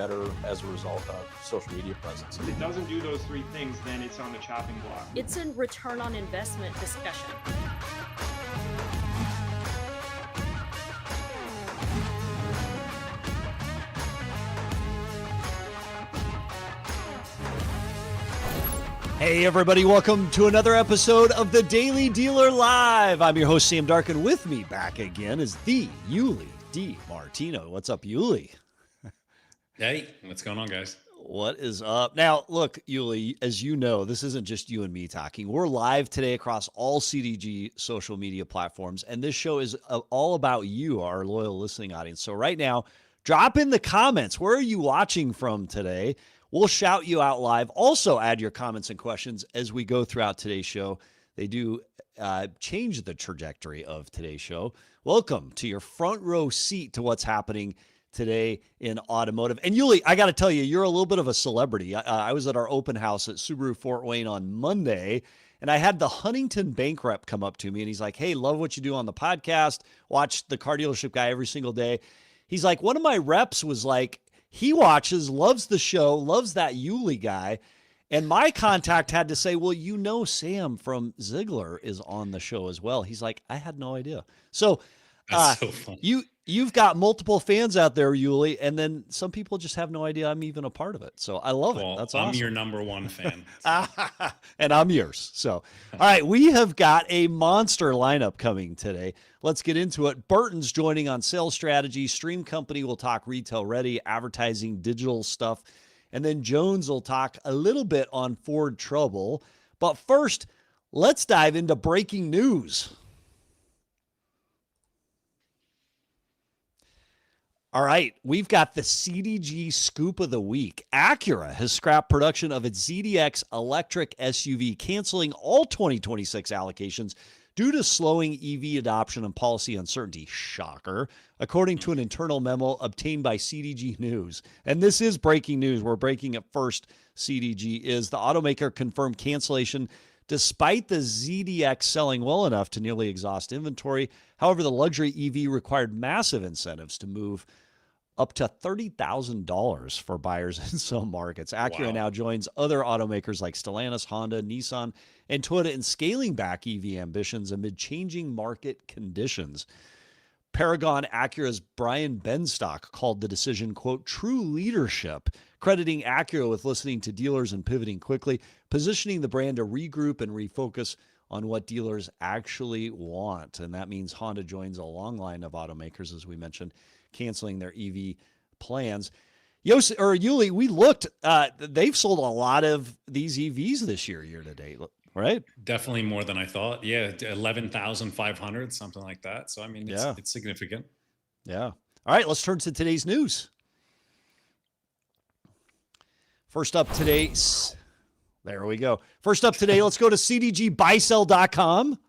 better as a result of social media presence. If it doesn't do those three things, then it's on the chopping block. It's a return on investment discussion. Hey everybody, welcome to another episode of the Daily Dealer Live. I'm your host, Sam Darkin. With me back again is the Yuli D. Martino. What's up, Yuli? Hey, what's going on, guys? What is up? Now, look, Yuli, as you know, this isn't just you and me talking. We're live today across all CDG social media platforms, and this show is all about you, our loyal listening audience. So right now, drop in the comments. Where are you watching from today? We'll shout you out live. Also, add your comments and questions as we go throughout today's show. They do change the trajectory of today's show. Welcome to your front row seat to what's happening today in automotive. And Yuli, I got to tell you, you're a little bit of a celebrity. I was at our open house at Subaru Fort Wayne on Monday, and I had the Huntington bank rep come up to me, and he's like, hey, love what you do on the podcast. Watch the car dealership guy every single day. He's like, one of my reps was like, he watches, loves the show, loves that Yuli guy. And my contact had to say, well, you know, Sam from Ziegler is on the show as well. He's like, I had no idea. So, That's so funny. You've got multiple fans out there, Yuli, and then some people just have no idea I'm even a part of it. So I love it. That's awesome. I'm your number one fan. And I'm yours. So, all right, we have got a monster lineup coming today. Let's get into it. Burton's joining on sales strategy. Stream Company will talk retail ready, advertising, digital stuff. And then Jones will talk a little bit on Ford trouble. But first, let's dive into breaking news. All right, we've got the CDG scoop of the week. Acura has scrapped production of its ZDX electric SUV, canceling all 2026 allocations due to slowing EV adoption and policy uncertainty. Shocker, according to an internal memo obtained by CDG News. And this is breaking news. We're breaking it first. CDG is the automaker confirmed cancellation despite the ZDX selling well enough to nearly exhaust inventory. However, the luxury EV required massive incentives to move up to $30,000 for buyers in some markets. Acura now joins other automakers like Stellantis, Honda, Nissan, and Toyota in scaling back EV ambitions amid changing market conditions. Paragon Acura's Brian Benstock called the decision, quote, true leadership, crediting Acura with listening to dealers and pivoting quickly, positioning the brand to regroup and refocus on what dealers actually want. And that means Honda joins a long line of automakers, as we mentioned, canceling their EV plans. Yuli, we looked, they've sold a lot of these EVs this year to date, right? Definitely more than I thought. Yeah, 11,500, something like that. So, I mean, it's significant. Yeah. All right, let's turn to today's news. First up today, there we go. First up today, let's go to cdgbuySell.com.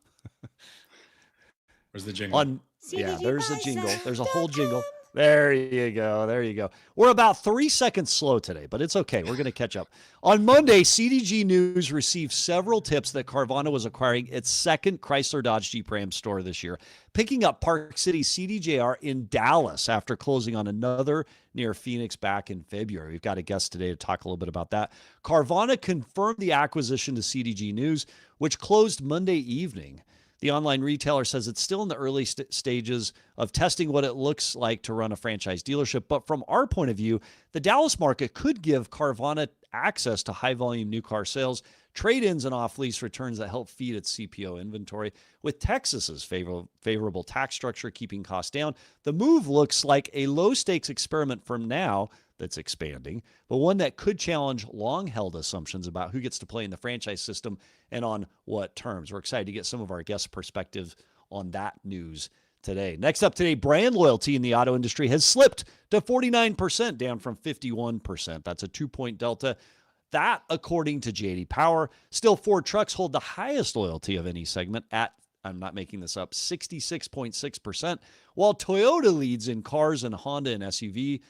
Where's the jingle? There's a jingle. There's a whole jingle. There you go. There you go. We're about 3 seconds slow today, but it's okay. We're going to catch up. On Monday, CDG News received several tips that Carvana was acquiring its second Chrysler Dodge Jeep Ram store this year, picking up Park City CDJR in Dallas after closing on another near Phoenix back in February. We've got a guest today to talk a little bit about that. Carvana confirmed the acquisition to CDG News, which closed Monday evening. The online retailer says it's still in the early stages of testing what it looks like to run a franchise dealership. But from our point of view, the Dallas market could give Carvana access to high-volume new car sales, trade-ins, and off-lease returns that help feed its CPO inventory. With Texas's favorable tax structure keeping costs down, the move looks like a low-stakes experiment from now that's expanding, but one that could challenge long-held assumptions about who gets to play in the franchise system and on what terms. We're excited to get some of our guests' perspective on that news today. Next up today, brand loyalty in the auto industry has slipped to 49%, down from 51%. That's a 2-point delta. That, according to J.D. Power. Still, Ford trucks hold the highest loyalty of any segment at, I'm not making this up, 66.6%, while Toyota leads in cars and Honda and SUV,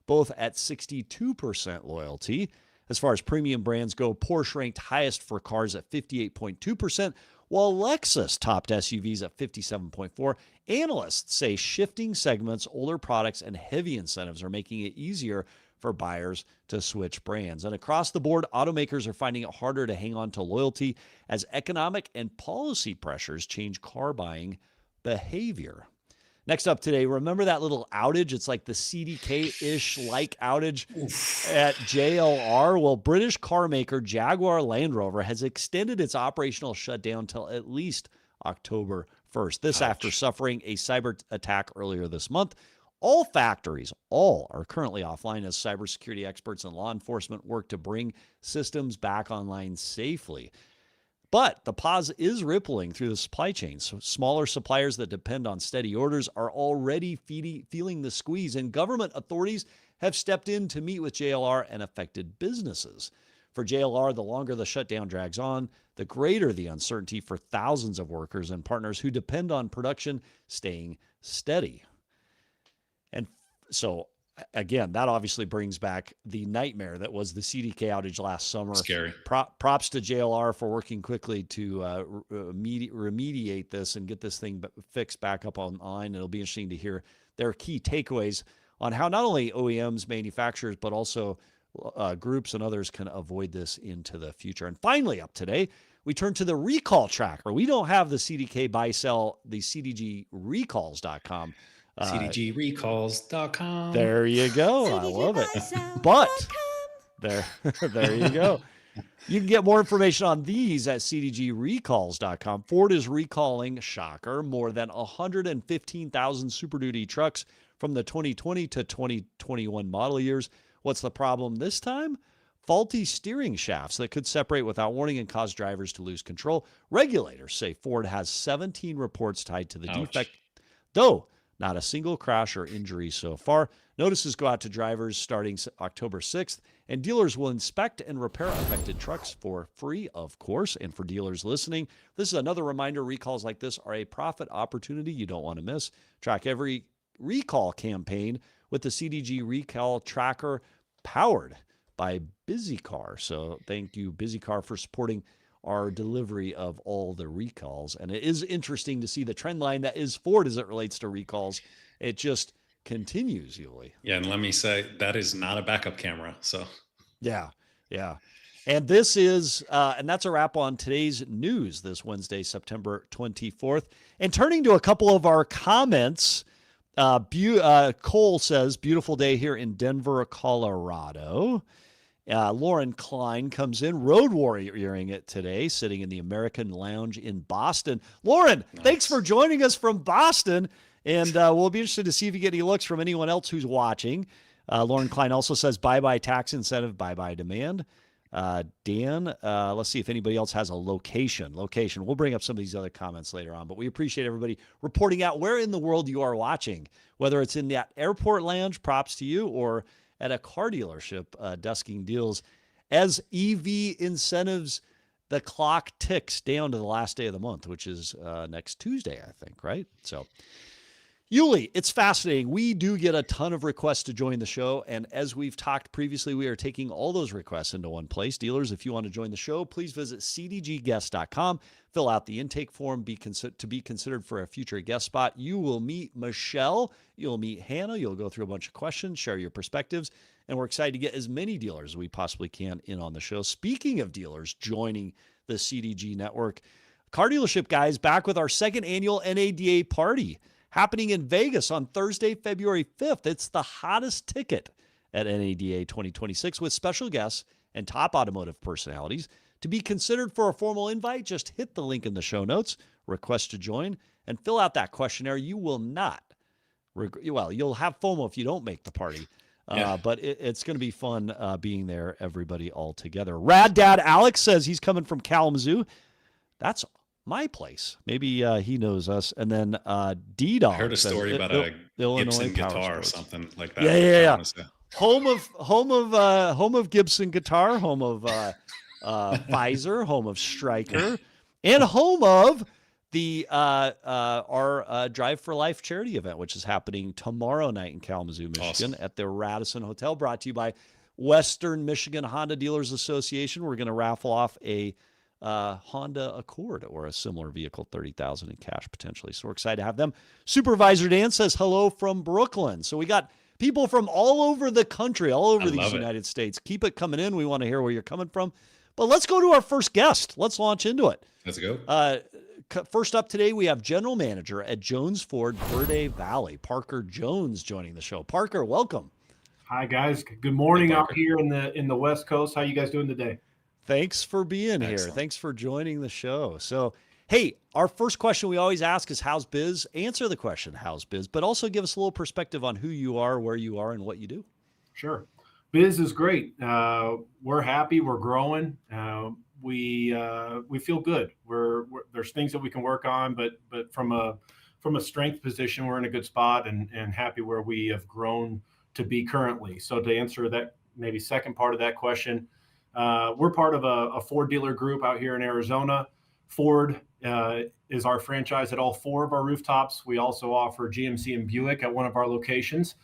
both at 62% loyalty. As far as premium brands go, Porsche ranked highest for cars at 58.2%, while Lexus topped SUVs at 57.4%. Analysts say shifting segments, older products, and heavy incentives are making it easier for buyers to switch brands. And across the board, automakers are finding it harder to hang on to loyalty as economic and policy pressures change car buying behavior. Next up today, remember that little outage? It's like the CDK-ish like outage at JLR. Well, British car maker Jaguar Land Rover has extended its operational shutdown till at least October 1st. This after suffering a cyber attack earlier this month. All factories, are currently offline as cybersecurity experts and law enforcement work to bring systems back online safely. But the pause is rippling through the supply chain. So smaller suppliers that depend on steady orders are already feeling the squeeze, and government authorities have stepped in to meet with JLR and affected businesses. For JLR, the longer the shutdown drags on, the greater the uncertainty for thousands of workers and partners who depend on production staying steady. And so, again, that obviously brings back the nightmare that was the CDK outage last summer. Scary. Props to JLR for working quickly to remediate this and get this thing fixed back up online. It'll be interesting to hear their key takeaways on how not only OEMs, manufacturers, but also groups and others can avoid this into the future. And finally, up today, we turn to the recall tracker. We don't have the CDK buy sell, the CDGrecalls.com. CDGrecalls.com. There you go. I love it. But there you go. You can get more information on these at cdgrecalls.com. Ford is recalling, shocker, more than 115,000 Super Duty trucks from the 2020 to 2021 model years. What's the problem this time? Faulty steering shafts that could separate without warning and cause drivers to lose control. Regulators say Ford has 17 reports tied to the defect, though not a single crash or injury so far. Notices go out to drivers starting October 6th, and dealers will inspect and repair affected trucks for free, of course. And for dealers listening, this is another reminder: recalls like this are a profit opportunity you don't want to miss. Track every recall campaign with the CDG Recall Tracker, powered by BusyCar. So thank you, BusyCar, for supporting our delivery of all the recalls. And it is interesting to see the trend line that is Ford as it relates to recalls. It just continues, Yuli. Yeah, and let me say, that is not a backup camera. So yeah. And this is, and that's a wrap on today's news this Wednesday, September 24th. And turning to a couple of our comments, Cole says, beautiful day here in Denver, Colorado. Lauren Klein comes in, road warrioring it today, sitting in the American Lounge in Boston. Lauren, thanks for joining us from Boston. And we'll be interested to see if you get any looks from anyone else who's watching. Lauren Klein also says, bye-bye tax incentive, bye-bye demand. Dan, let's see if anybody else has a location. We'll bring up some of these other comments later on, but we appreciate everybody reporting out where in the world you are watching, whether it's in that airport lounge, props to you, or at a car dealership, dusking deals. As EV incentives, the clock ticks down to the last day of the month, which is next Tuesday, I think, right? So, Yuli, it's fascinating. We do get a ton of requests to join the show, and as we've talked previously, we are taking all those requests into one place. Dealers, if you want to join the show, please visit cdgguest.com, fill out the intake form to be considered for a future guest spot. You will meet Michelle, you'll meet Hannah, you'll go through a bunch of questions, share your perspectives, and we're excited to get as many dealers as we possibly can in on the show. Speaking of dealers joining the CDG network, car dealership guys, back with our second annual NADA party, happening in Vegas on Thursday, February 5th. It's the hottest ticket at NADA 2026 with special guests and top automotive personalities. To be considered for a formal invite, just hit the link in the show notes, request to join, and fill out that questionnaire. You will not, you'll have FOMO if you don't make the party, but it's going to be fun being there, everybody all together. Rad Dad Alex says he's coming from Kalamazoo. That's my place. Maybe he knows us. And then D-Dog. I heard a story about a Gibson guitar or something like that. Yeah. Home of Gibson guitar, home of Pfizer, home of Stryker, and home of the our Drive for Life charity event, which is happening tomorrow night in Kalamazoo, Michigan, at the Radisson Hotel, brought to you by Western Michigan Honda Dealers Association. We're going to raffle off a Honda Accord or a similar vehicle, $30,000 in cash potentially. So we're excited to have them. Supervisor Dan says hello from Brooklyn. So we got People from all over the country, all over these love it. United States. Keep it coming in. We want to hear where you're coming from. But let's go to our first guest. Let's launch into it. Let's go. First up today, we have General Manager at Jones Ford Verde Valley, Parker Jones, joining the show. Parker, welcome. Hi, guys. Good morning Hey, out Parker. here in the West Coast. How you guys doing today? Thanks for being here. Excellent. Thanks for joining the show. So, hey, our first question we always ask is, how's biz? Answer the question, how's biz? But also give us a little perspective on who you are, where you are, and what you do. Sure. Biz is great. We're happy. We're growing. We feel good. There's things that we can work on, but from a strength position, we're in a good spot and happy where we have grown to be currently. So to answer that maybe second part of that question, we're part of a Ford dealer group out here in Arizona. Ford is our franchise at all 4 of our rooftops. We also offer GMC and Buick at one of our locations,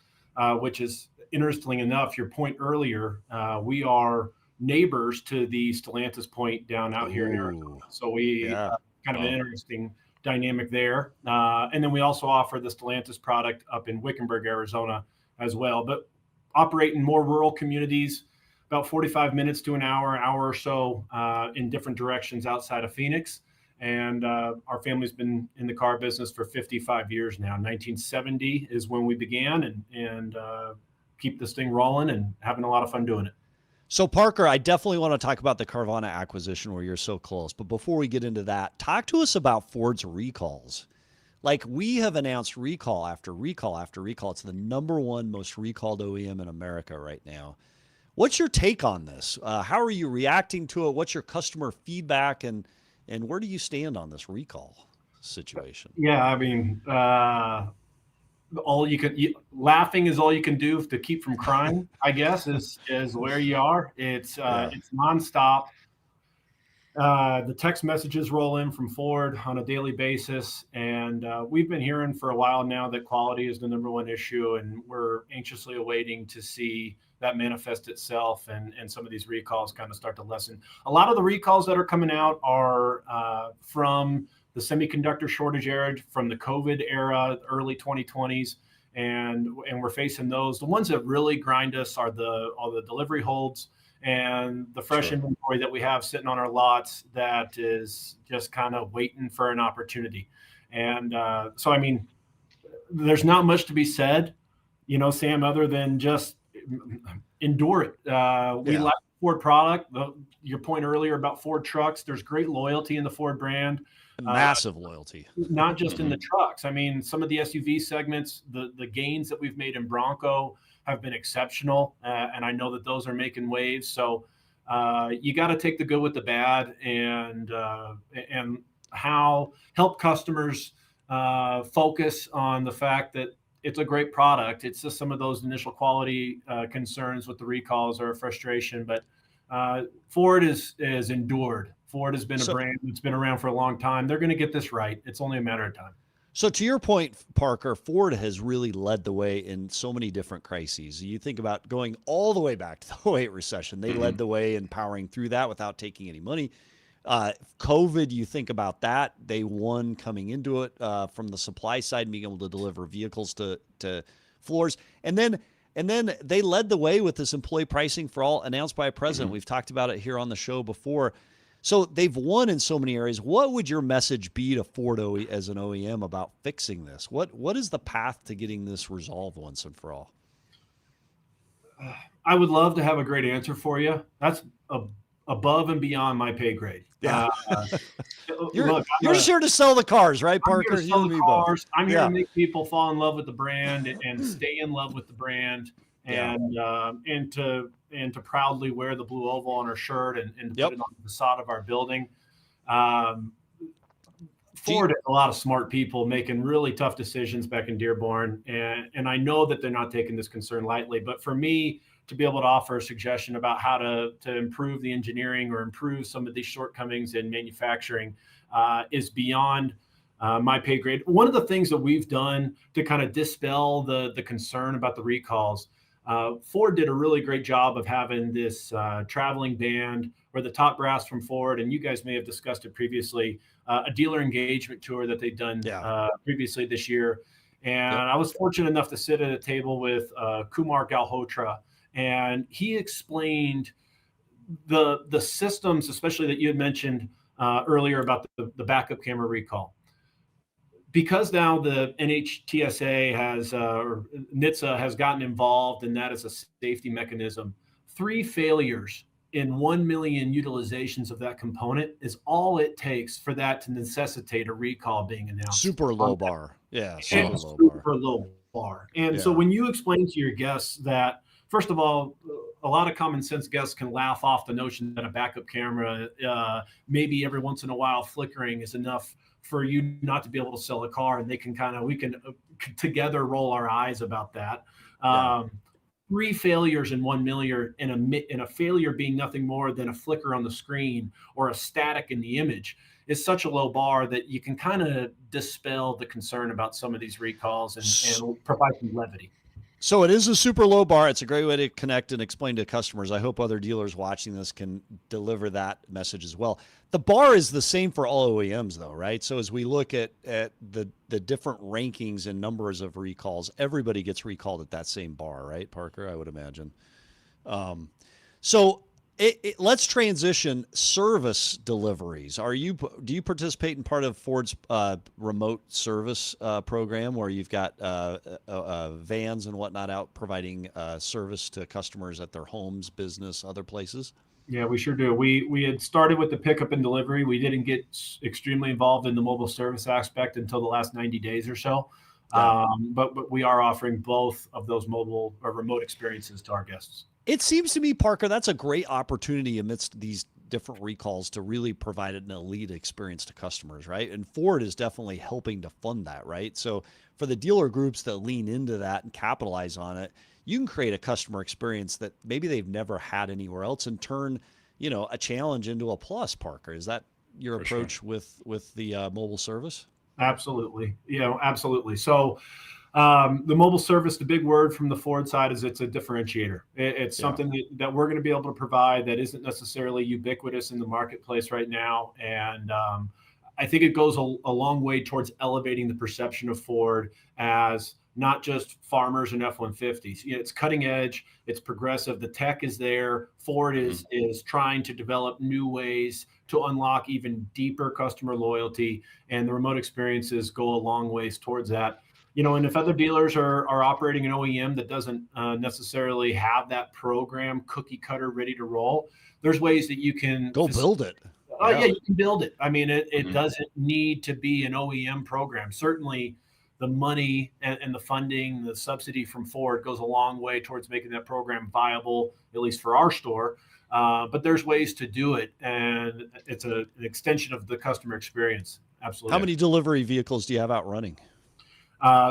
which is interesting enough. Your point earlier, we are neighbors to the Stellantis point down out here in Arizona. So we kind of an interesting dynamic there. And then we also offer the Stellantis product up in Wickenburg, Arizona as well, but operate in more rural communities, about 45 minutes to an hour or so in different directions outside of Phoenix. And our family's been in the car business for 55 years now. 1970 is when we began and keep this thing rolling and having a lot of fun doing it. So, Parker, I definitely want to talk about the Carvana acquisition where you're so close. But before we get into that, talk to us about Ford's recalls. Like, we have announced recall after recall after recall. It's the #1 most recalled OEM in America right now. What's your take on this? How are you reacting to it? What's your customer feedback? And where do you stand on this recall situation? Yeah, I mean, laughing is all you can do to keep from crying, I guess, is where you are. It's nonstop. The text messages roll in from Ford on a daily basis, and we've been hearing for a while now that quality is the #1 issue, and we're anxiously awaiting to see that manifest itself and some of these recalls kind of start to lessen. A lot of the recalls that are coming out are from the semiconductor shortage era, from the COVID era, early 2020s, and we're facing those. The ones that really grind us are all the delivery holds and the fresh inventory that we have sitting on our lots that is just kind of waiting for an opportunity. And so, I mean, there's not much to be said, Sam, other than just endure it. We like Ford product. Your point earlier about Ford trucks, there's great loyalty in the Ford brand. Massive loyalty. Not just in the trucks. I mean, some of the SUV segments, the gains that we've made in Bronco have been exceptional. And I know that those are making waves. So you got to take the good with the bad and help customers focus on the fact that it's a great product. It's just some of those initial quality concerns with the recalls or frustration. But Ford is endured. Ford has been a brand that's been around for a long time. They're going to get this right. It's only a matter of time. So to your point, Parker, Ford has really led the way in so many different crises. You think about going all the way back to the 2008 recession. They led the way in powering through that without taking any money. COVID, you think about that. They won coming into it from the supply side, being able to deliver vehicles to floors. And then they led the way with this employee pricing for all announced by a president. We've talked about it here on the show before. So they've won in so many areas. What would your message be to Ford as an OEM about fixing this? What is the path to getting this resolved once and for all? I would love to have a great answer for you. That's above and beyond my pay grade. Yeah. You're just here to sell the cars, right, Parker? I'm here to sell the cars. I'm here to make people fall in love with the brand and stay in love with the brand, and to proudly wear the blue oval on our shirt and to put it on the facade of our building. Ford has a lot of smart people making really tough decisions back in Dearborn, and I know that they're not taking this concern lightly. But for me to be able to offer a suggestion about how to improve the engineering or improve some of these shortcomings in manufacturing is beyond my pay grade. One of the things that we've done to kind of dispel the concern about the recalls, Ford did a really great job of having this traveling band or the top brass from Ford, and you guys may have discussed it previously, a dealer engagement tour that they've done previously this year. And I was fortunate enough to sit at a table with Kumar Galhotra, and he explained the systems, especially that you had mentioned earlier about the backup camera recall. Because now the NHTSA has, or NHTSA has gotten involved, and that is a safety mechanism. 3 failures in 1 million utilizations of that component is all it takes for that to necessitate a recall being announced. Super low bar. Yeah, super low bar. And so when you explain to your guests that, first of all, a lot of common sense guests can laugh off the notion that a backup camera, maybe every once in a while flickering is enough for you not to be able to sell a car, and we can together roll our eyes about that. 3 failures in 1 million, and a failure being nothing more than a flicker on the screen or a static in the image is such a low bar that you can kind of dispel the concern about some of these recalls and provide some levity. So it is a super low bar. It's a great way to connect and explain to customers. I hope other dealers watching this can deliver that message as well. The bar is the same for all OEMs though, right? So as we look at the different rankings and numbers of recalls, everybody gets recalled at that same bar, right, Parker? I would imagine. So let's transition service deliveries. Do you participate in part of Ford's remote service program where you've got vans and whatnot out providing service to customers at their homes, business, other places? Yeah, we sure do. We had started with the pickup and delivery. We didn't get extremely involved in the mobile service aspect until the last 90 days or so. But we are offering both of those mobile or remote experiences to our guests. It seems to me, Parker, that's a great opportunity amidst these different recalls to really provide an elite experience to customers, right? And Ford is definitely helping to fund that, right? So for the dealer groups that lean into that and capitalize on it, you can create a customer experience that maybe they've never had anywhere else and turn, a challenge into a plus, Parker. Is that your approach with the mobile service? Absolutely. Absolutely. So the mobile service, the big word from the Ford side is it's a differentiator. It's something that we're going to be able to provide that isn't necessarily ubiquitous in the marketplace right now. And I think it goes a long way towards elevating the perception of Ford as not just farmers and F-150s. It's cutting edge. It's progressive. The tech is there. Ford is trying to develop new ways to unlock even deeper customer loyalty, and the remote experiences go a long ways towards that. And if other dealers are operating an OEM that doesn't necessarily have that program cookie cutter ready to roll, there's ways that you can go build it. You can build it. I mean, it doesn't need to be an OEM program. Certainly the money and the funding, the subsidy from Ford goes a long way towards making that program viable, at least for our store. But there's ways to do it, and it's an extension of the customer experience. Absolutely. How many delivery vehicles do you have out running?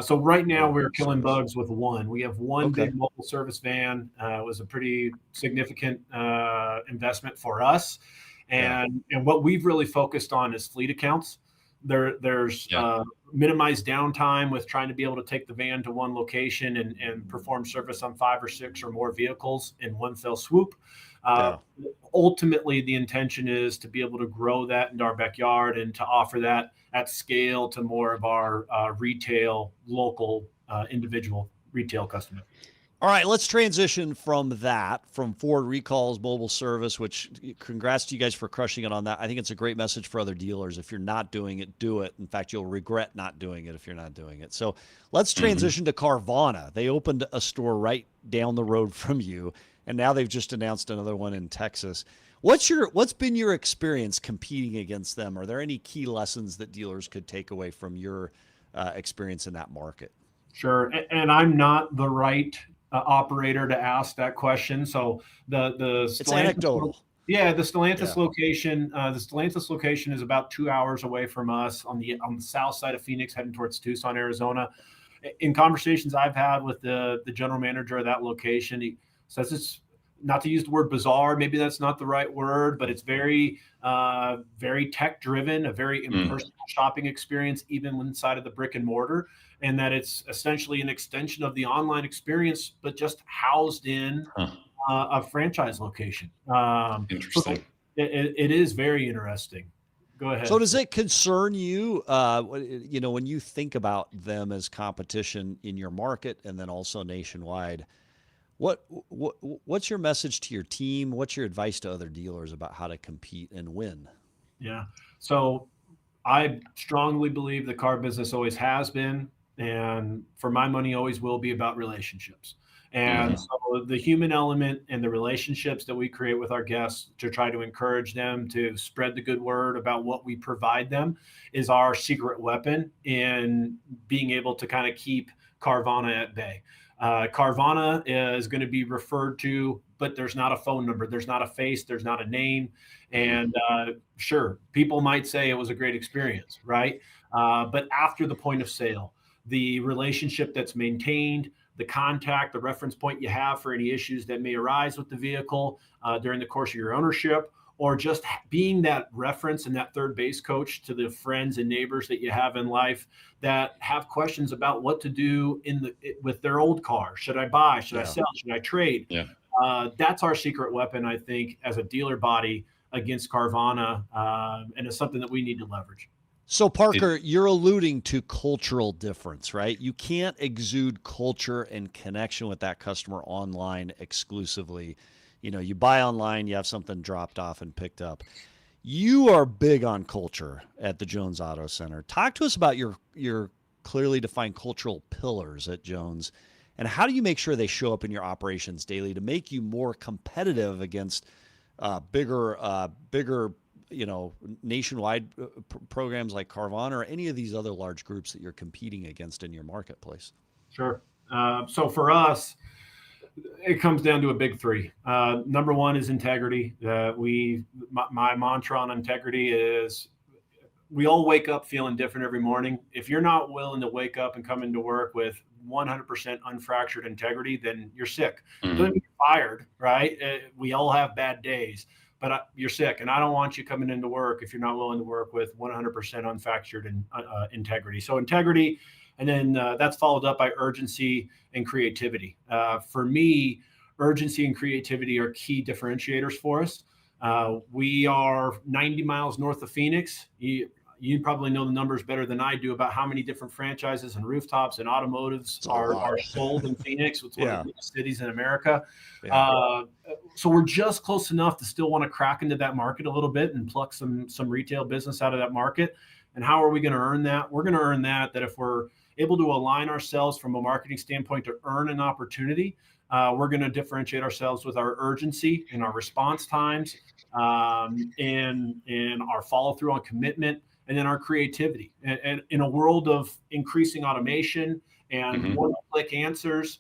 So right now we're killing bugs with one. We have one big mobile service van. It was a pretty significant investment for us. And what we've really focused on is fleet accounts. There's minimized downtime with trying to be able to take the van to one location and perform service on 5 or 6 or more vehicles in one fell swoop. Ultimately, the intention is to be able to grow that into our backyard and to offer that at scale to more of our retail, local, individual retail customers. All right, let's transition from Ford recalls, mobile service, which congrats to you guys for crushing it on that. I think it's a great message for other dealers. If you're not doing it, do it. In fact, you'll regret not doing it if you're not doing it. So let's transition to Carvana. They opened a store right down the road from you, and now they've just announced another one in Texas. What's been your experience competing against them? Are there any key lessons that dealers could take away from your experience in that market? Sure, and I'm not the right operator to ask that question. So the it's anecdotal. Yeah, the Stellantis location. The Stellantis location is about 2 hours away from us on the south side of Phoenix, heading towards Tucson, Arizona. In conversations I've had with the general manager of that location, he says it's, not to use the word bizarre, maybe that's not the right word, but it's very, very tech driven, a very impersonal shopping experience, even inside of the brick and mortar, and that it's essentially an extension of the online experience, but just housed in a franchise location. Interesting. So it is very interesting. Go ahead. So does it concern you, when you think about them as competition in your market and then also nationwide? What's your message to your team? What's your advice to other dealers about how to compete and win? Yeah. So I strongly believe the car business always has been, and for my money, always will be about relationships. And so the human element and the relationships that we create with our guests to try to encourage them to spread the good word about what we provide them is our secret weapon in being able to kind of keep Carvana at bay. Carvana is going to be referred to, but there's not a phone number, there's not a face, there's not a name. And sure, people might say it was a great experience, right? But after the point of sale, the relationship that's maintained, the contact, the reference point you have for any issues that may arise with the vehicle during the course of your ownership, or just being that reference and that third base coach to the friends and neighbors that you have in life that have questions about what to do with their old car. Should I buy? Should I sell? Should I trade? Yeah. That's our secret weapon, I think, as a dealer body against Carvana, and it's something that we need to leverage. So Parker, you're alluding to cultural difference, right? You can't exude culture and connection with that customer online exclusively. You buy online, you have something dropped off and picked up. You are big on culture at the Jones Auto Center. Talk to us about your clearly defined cultural pillars at Jones, and how do you make sure they show up in your operations daily to make you more competitive against bigger nationwide programs like Carvana or any of these other large groups that you're competing against in your marketplace? Sure. So for us, it comes down to a big three. Number one is integrity. My mantra on integrity is we all wake up feeling different every morning. If you're not willing to wake up and come into work with 100% unfractured integrity, then you're sick. Doesn't mean you're fired, right? We all have bad days, but you're sick. And I don't want you coming into work if you're not willing to work with 100% unfractured integrity. So integrity, and then that's followed up by urgency and creativity. For me, urgency and creativity are key differentiators for us. We are 90 miles north of Phoenix. You probably know the numbers better than I do about how many different franchises and rooftops and automotives are sold in Phoenix. It's one of the biggest cities in America. Yeah. So we're just close enough to still want to crack into that market a little bit and pluck some retail business out of that market. And how are we going to earn that? We're going to earn that if we're able to align ourselves from a marketing standpoint to earn an opportunity. We're going to differentiate ourselves with our urgency and our response times, and our follow through on commitment, and then our creativity. And in a world of increasing automation and one-click answers,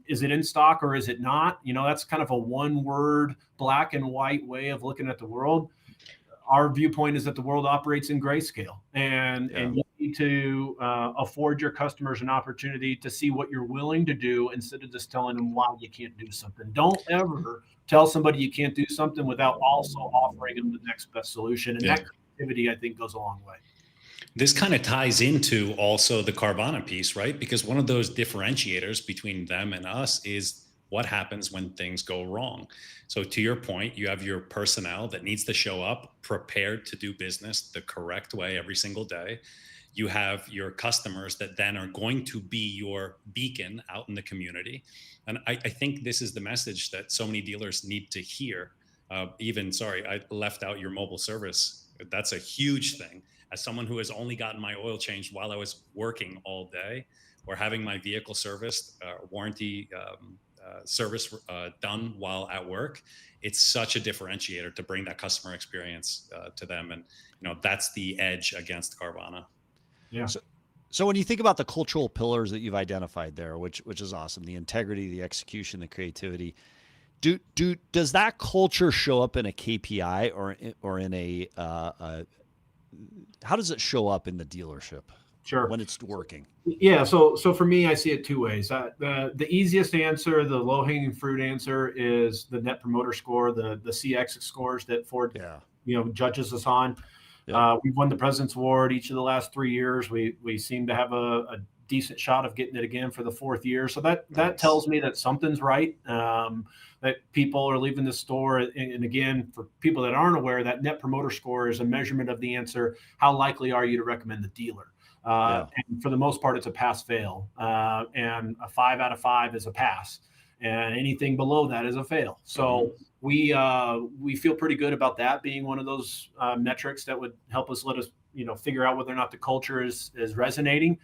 is it in stock or is it not? That's kind of a one-word, black and white way of looking at the world. Our viewpoint is that the world operates in grayscale, and you need to afford your customers an opportunity to see what you're willing to do instead of just telling them why you can't do something. Don't ever tell somebody you can't do something without also offering them the next best solution. And that creativity, I think, goes a long way. This kind of ties into also the Carvana piece, right? Because one of those differentiators between them and us is what happens when things go wrong. So to your point, you have your personnel that needs to show up prepared to do business the correct way every single day. You have your customers that then are going to be your beacon out in the community. And I think this is the message that so many dealers need to hear. I left out your mobile service. That's a huge thing. As someone who has only gotten my oil changed while I was working all day, or having my vehicle serviced, warranty service done while at work, it's such a differentiator to bring that customer experience to them. And that's the edge against Carvana. Yeah. So when you think about the cultural pillars that you've identified there, which is awesome, the integrity, the execution, the creativity, does that culture show up in a KPI or in a how does it show up in the dealership? Sure. When it's working? Yeah. So for me, I see it two ways. The easiest answer, the low hanging fruit answer, is the Net Promoter Score, the CX scores that Ford, judges us on. We've won the President's Award each of the last 3 years. We seem to have a decent shot of getting it again for the 4th year. So that Nice. tells me that something's right. That people are leaving the store. And again, for people that aren't aware, that net promoter score is a measurement of the answer. How likely are you to recommend the dealer? And for the most part, it's a pass fail. And a 5 out of 5 is a pass. And anything below that is a fail. So we feel pretty good about that being one of those metrics that would help us let us, figure out whether or not the culture is resonating.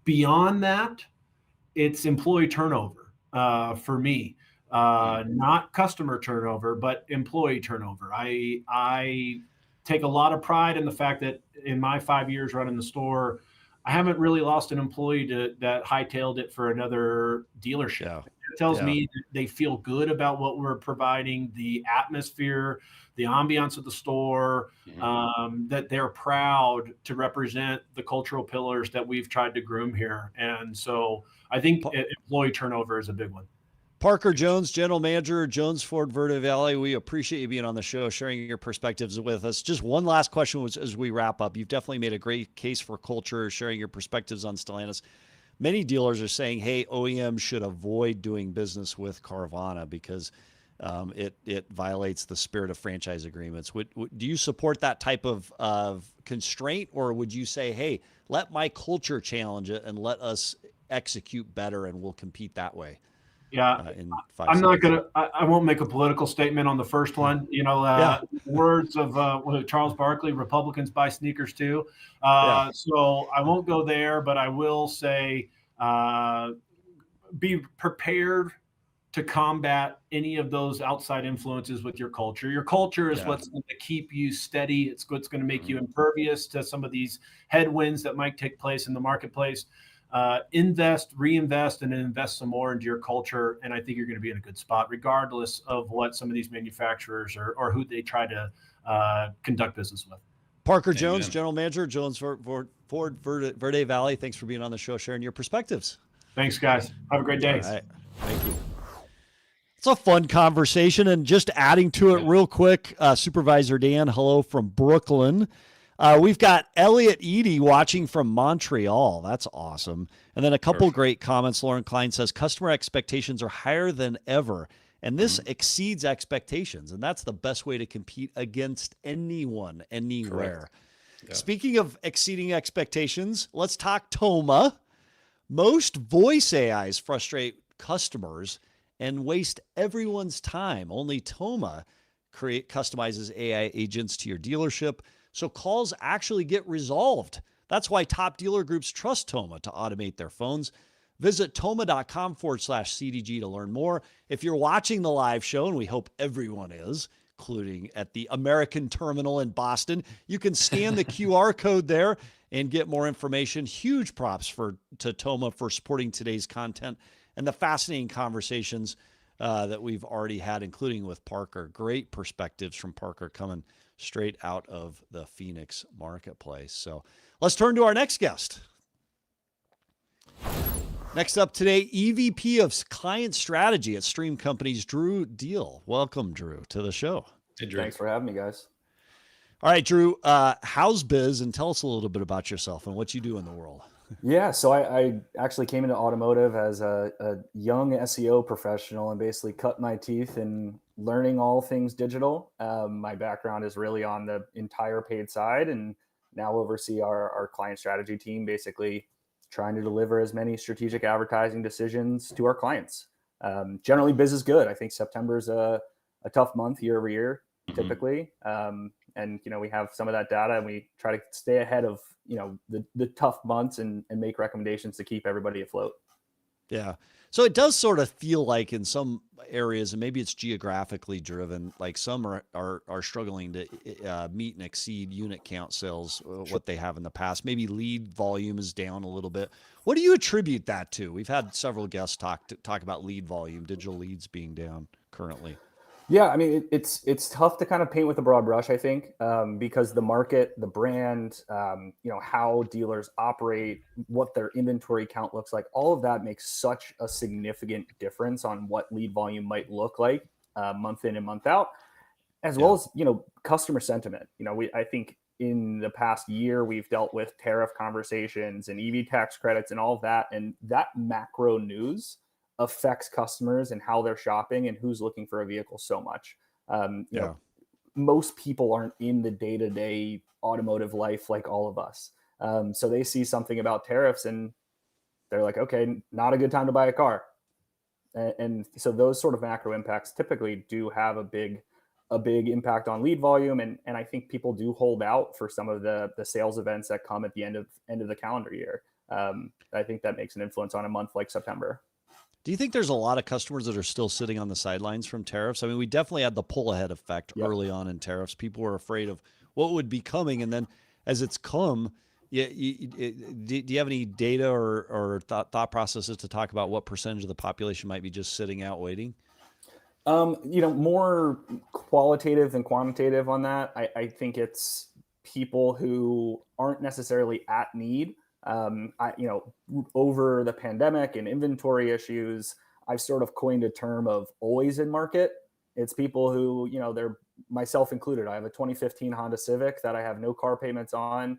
Beyond that, it's employee turnover for me. Not customer turnover, but employee turnover. I take a lot of pride in the fact that in my 5 years running the store, I haven't really lost an employee that hightailed it for another dealership. Yeah. It tells me that they feel good about what we're providing, the atmosphere, the ambiance of the store, that they're proud to represent the cultural pillars that we've tried to groom here. And so I think employee turnover is a big one. Parker Jones, General Manager, Jones Ford Verde Valley. We appreciate you being on the show, sharing your perspectives with us. Just one last question as we wrap up. You've definitely made a great case for culture, sharing your perspectives on Stellantis. Many dealers are saying, hey, OEMs should avoid doing business with Carvana because it violates the spirit of franchise agreements. Do you support that type of constraint, or would you say, hey, let my culture challenge it and let us execute better and we'll compete that way? Yeah, I'm not going to, I won't make a political statement on the first one. Words of Charles Barkley, Republicans buy sneakers too. So I won't go there, but I will say be prepared to combat any of those outside influences with your culture. Your culture is what's going to keep you steady. It's what's going to make you impervious to some of these headwinds that might take place in the marketplace. Invest, reinvest, and then invest some more into your culture. And I think you're going to be in a good spot, regardless of what some of these manufacturers or who they try to conduct business with. Parker Jones, General Manager, Jones Ford Verde Valley. Thanks for being on the show, sharing your perspectives. Thanks, guys. Have a great day. All right. Thank you. It's a fun conversation. And just adding to it real quick, Supervisor Dan, hello from Brooklyn. We've got Elliot Eady watching from Montreal. That's awesome. And then a couple great comments. Lauren Klein says, customer expectations are higher than ever, and this exceeds expectations. And that's the best way to compete against anyone, anywhere. Yeah. Speaking of exceeding expectations, let's talk Toma. Most voice AIs frustrate customers and waste everyone's time. Only Toma customizes AI agents to your dealership, so calls actually get resolved. That's why top dealer groups trust Toma to automate their phones. Visit toma.com/CDG to learn more. If you're watching the live show, and we hope everyone is, including at the American Terminal in Boston, you can scan the QR code there and get more information. Huge props to Toma for supporting today's content and the fascinating conversations that we've already had, including with Parker. Great perspectives from Parker coming straight out of the Phoenix marketplace. So let's turn to our next guest. Next up today, EVP of Client Strategy at Stream Companies, Drew Diehl. Welcome, Drew, to the show. Hey, Drew. Thanks for having me, guys. All right, Drew, how's biz? And tell us a little bit about yourself and what you do in the world. Yeah, so I actually came into automotive as a young SEO professional and basically cut my teeth in learning all things digital. My background is really on the entire paid side, and now oversee our client strategy team, basically trying to deliver as many strategic advertising decisions to our clients. Generally, biz is good. I think September is a tough month year over year, typically. And, we have some of that data, and we try to stay ahead of, the tough months and make recommendations to keep everybody afloat. Yeah. So it does sort of feel like in some areas, and maybe it's geographically driven, like some are struggling to meet and exceed unit count sales, what they have in the past. Maybe lead volume is down a little bit. What do you attribute that to? We've had several guests talk about lead volume, digital leads being down currently. Yeah, I mean, it's tough to kind of paint with a broad brush, I think, because the market, the brand, how dealers operate, what their inventory count looks like, all of that makes such a significant difference on what lead volume might look like month in and month out. as well as, customer sentiment. I think in the past year, we've dealt with tariff conversations and EV tax credits and all of that. And that macro news affects customers and how they're shopping and who's looking for a vehicle so much. You know, most people aren't in the day-to-day automotive life like all of us. So they see something about tariffs and they're like, okay, not a good time to buy a car. And so those sort of macro impacts typically do have a big impact on lead volume. And I think people do hold out for some of the sales events that come at the end of the calendar year. I think that makes an influence on a month like September. Do you think there's a lot of customers that are still sitting on the sidelines from tariffs? I mean, we definitely had the pull ahead effect early on in tariffs. People were afraid of what would be coming. And then as it's come, do you have any data or thought processes to talk about what percentage of the population might be just sitting out waiting? More qualitative than quantitative on that. I think it's people who aren't necessarily at need. Over the pandemic and inventory issues, I've sort of coined a term of always in market. It's people who, they're myself included. I have a 2015 Honda Civic that I have no car payments on.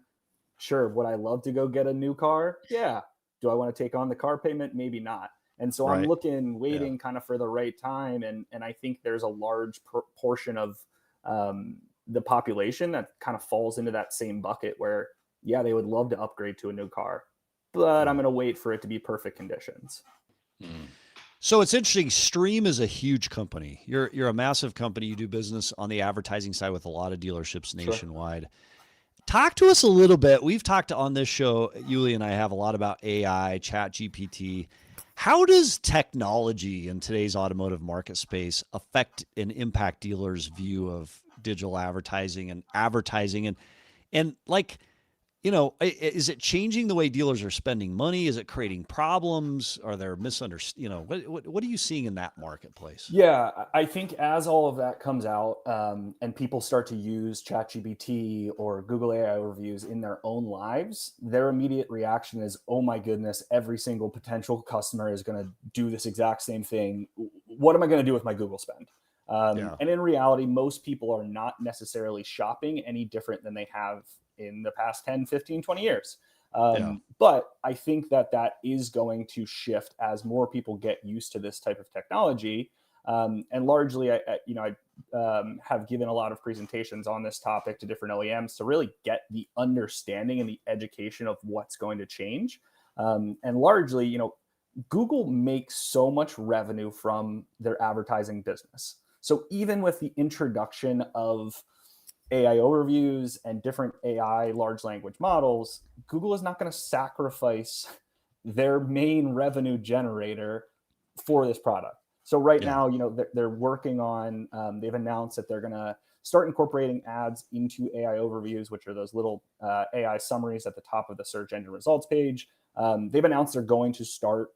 Sure. Would I love to go get a new car? Yeah. Do I want to take on the car payment? Maybe not. And so I'm waiting kind of for the right time. And I think there's a large portion of the population that kind of falls into that same bucket where, they would love to upgrade to a new car, but I'm going to wait for it to be perfect conditions. So it's interesting. Stream is a huge company. You're a massive company. You do business on the advertising side with a lot of dealerships nationwide. Sure. Talk to us a little bit. We've talked on this show, Yuli and I have a lot about AI, Chat GPT. How does technology in today's automotive market space affect and impact dealers' view of digital advertising and like, is it changing the way dealers are spending money? Is it creating problems? Are there misunderstandings? What are you seeing in that marketplace? Yeah, I think as all of that comes out and people start to use ChatGPT or Google AI overviews in their own lives, their immediate reaction is, oh my goodness, every single potential customer is going to do this exact same thing. What am I going to do with my Google spend? And in reality, most people are not necessarily shopping any different than they have in the past 10, 15, 20 years. But I think that is going to shift as more people get used to this type of technology. And largely, I have given a lot of presentations on this topic to different OEMs to really get the understanding and the education of what's going to change. And largely, Google makes so much revenue from their advertising business. So even with the introduction of AI overviews and different AI large language models, Google is not going to sacrifice their main revenue generator for this product. So right now, they're working on, they've announced that they're going to start incorporating ads into AI overviews, which are those little AI summaries at the top of the search engine results page. They've announced they're going to start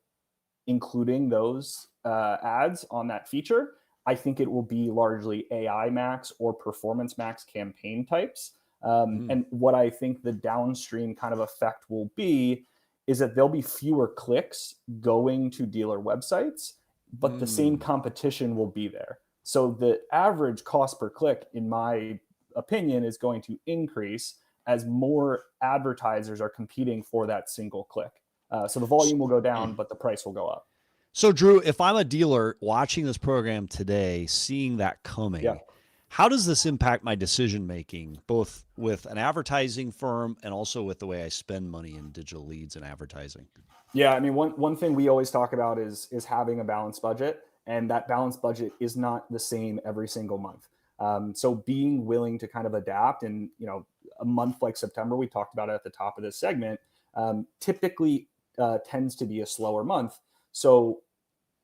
including those ads on that feature. I think it will be largely AI Max or Performance Max campaign types. And what I think the downstream kind of effect will be is that there'll be fewer clicks going to dealer websites, but the same competition will be there. So the average cost per click, in my opinion, is going to increase as more advertisers are competing for that single click. So the volume will go down, but the price will go up. So Drew, if I'm a dealer watching this program today, seeing that coming, how does this impact my decision-making, both with an advertising firm and also with the way I spend money in digital leads and advertising? Yeah, I mean, one thing we always talk about is having a balanced budget, and that balanced budget is not the same every single month. So being willing to kind of adapt, and a month like September, we talked about it at the top of this segment, typically tends to be a slower month. So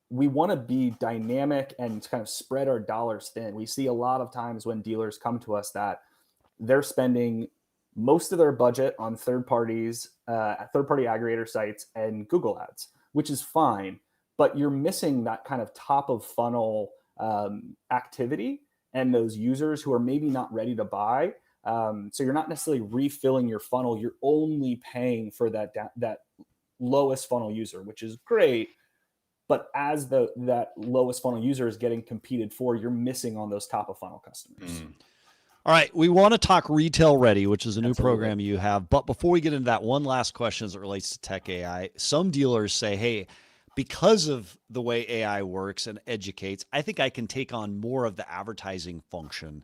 we want to be dynamic and kind of spread our dollars thin. We see a lot of times when dealers come to us that they're spending most of their budget on third-party aggregator sites and Google ads, which is fine, but you're missing that kind of top of funnel activity and those users who are maybe not ready to buy. So you're not necessarily refilling your funnel. You're only paying for that lowest funnel user, which is great, But as that lowest funnel user is getting competed for, you're missing on those top of funnel customers. All right, we want to talk Retail Ready, which is a new Absolutely. program you have. But before we get into that, one last question as it relates to tech AI. Some dealers say, hey, because of the way AI works and educates, I think I can take on more of the advertising function.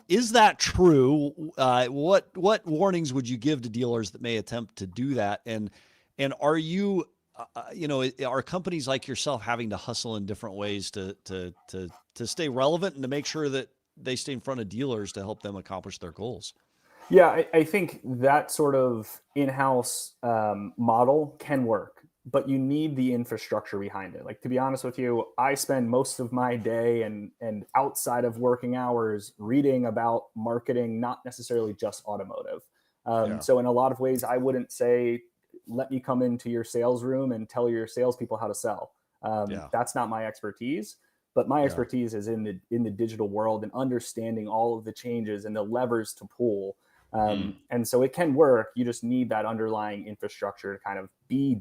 Is that true? What warnings would you give to dealers that may attempt to do that? And are you, are companies like yourself having to hustle in different ways to stay relevant and to make sure that they stay in front of dealers to help them accomplish their goals? Yeah, I think that sort of in-house model can work, but you need the infrastructure behind it. Like, to be honest with you, I spend most of my day and outside of working hours reading about marketing, not necessarily just automotive. So in a lot of ways, I wouldn't say, let me come into your sales room and tell your salespeople how to sell. That's not my expertise. But my expertise is in the digital world and understanding all of the changes and the levers to pull. And so it can work. You just need that underlying infrastructure to kind of be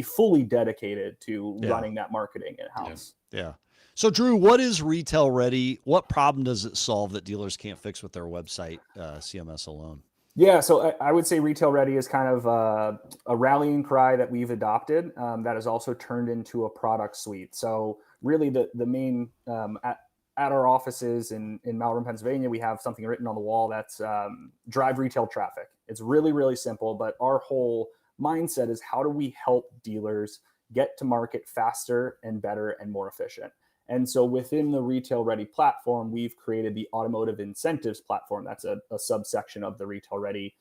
fully dedicated to running that marketing in-house. Yeah. So Drew, what is Retail Ready? What problem does it solve that dealers can't fix with their website CMS alone? Yeah, so I would say Retail Ready is kind of a rallying cry that we've adopted that has also turned into a product suite. So really the main, at our offices in Malvern, Pennsylvania, we have something written on the wall that's drive retail traffic. It's really, really simple, but our whole mindset is how do we help dealers get to market faster and better and more efficient? And so within the Retail Ready platform, we've created the Automotive Incentives platform. That's a subsection of the Retail Ready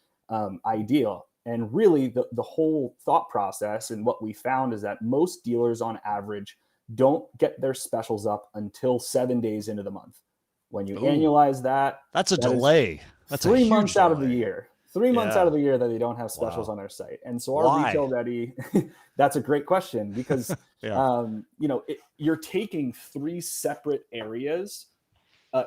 idea. And really the whole thought process and what we found is that most dealers on average don't get their specials up until 7 days into the month. When you annualize that, that's a delay. That's 3 a huge months out of the delay. year. 3 months out of the year that they don't have specials on their site. And so our Retail Ready, that's a great question because, you're taking 3 separate areas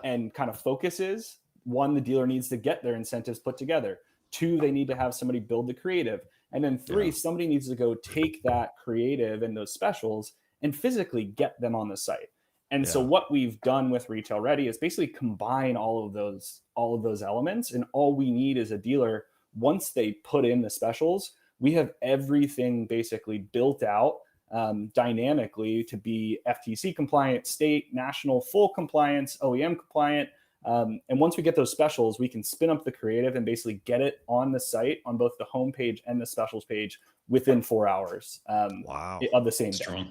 and kind of focuses. 1, the dealer needs to get their incentives put together. 2, they need to have somebody build the creative. And then 3, somebody needs to go take that creative and those specials and physically get them on the site. And so what we've done with Retail Ready is basically combine all of those elements. And all we need is a dealer, once they put in the specials, we have everything basically built out dynamically to be FTC compliant, state, national, full compliance, OEM compliant. And once we get those specials, we can spin up the creative and basically get it on the site on both the homepage and the specials page within 4 hours of the same day.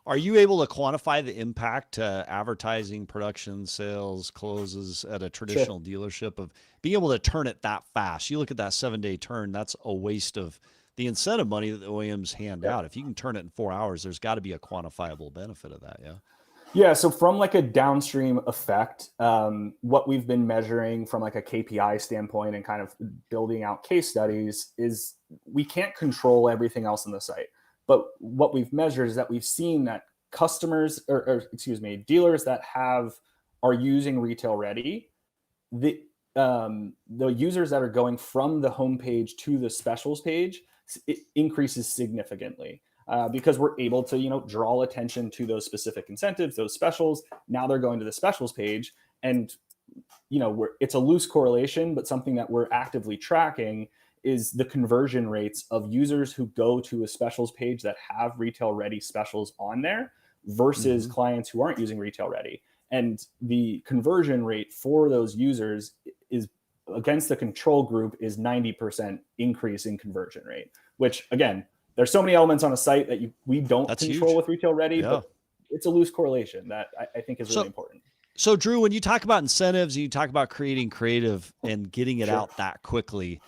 Are you able to quantify the impact to advertising, production, sales, closes at a traditional dealership of being able to turn it that fast? You look at that 7-day turn, that's a waste of the incentive money that the OEMs hand out. If you can turn it in 4 hours, there's got to be a quantifiable benefit of that. Yeah. So from like a downstream effect, what we've been measuring from like a KPI standpoint and kind of building out case studies is we can't control everything else on the site. But what we've measured is that we've seen that customers, dealers that are using Retail Ready, the users that are going from the homepage to the specials page, it increases significantly because we're able to, draw attention to those specific incentives, those specials. Now they're going to the specials page, and it's a loose correlation, but something that we're actively tracking is the conversion rates of users who go to a specials page that have Retail Ready specials on there versus clients who aren't using Retail Ready. And the conversion rate for those users is against the control group is 90% increase in conversion rate, which again, there's so many elements on a site that we don't control with Retail Ready, but it's a loose correlation that I think is really important. So Drew, when you talk about incentives, you talk about creating creative and getting it out that quickly.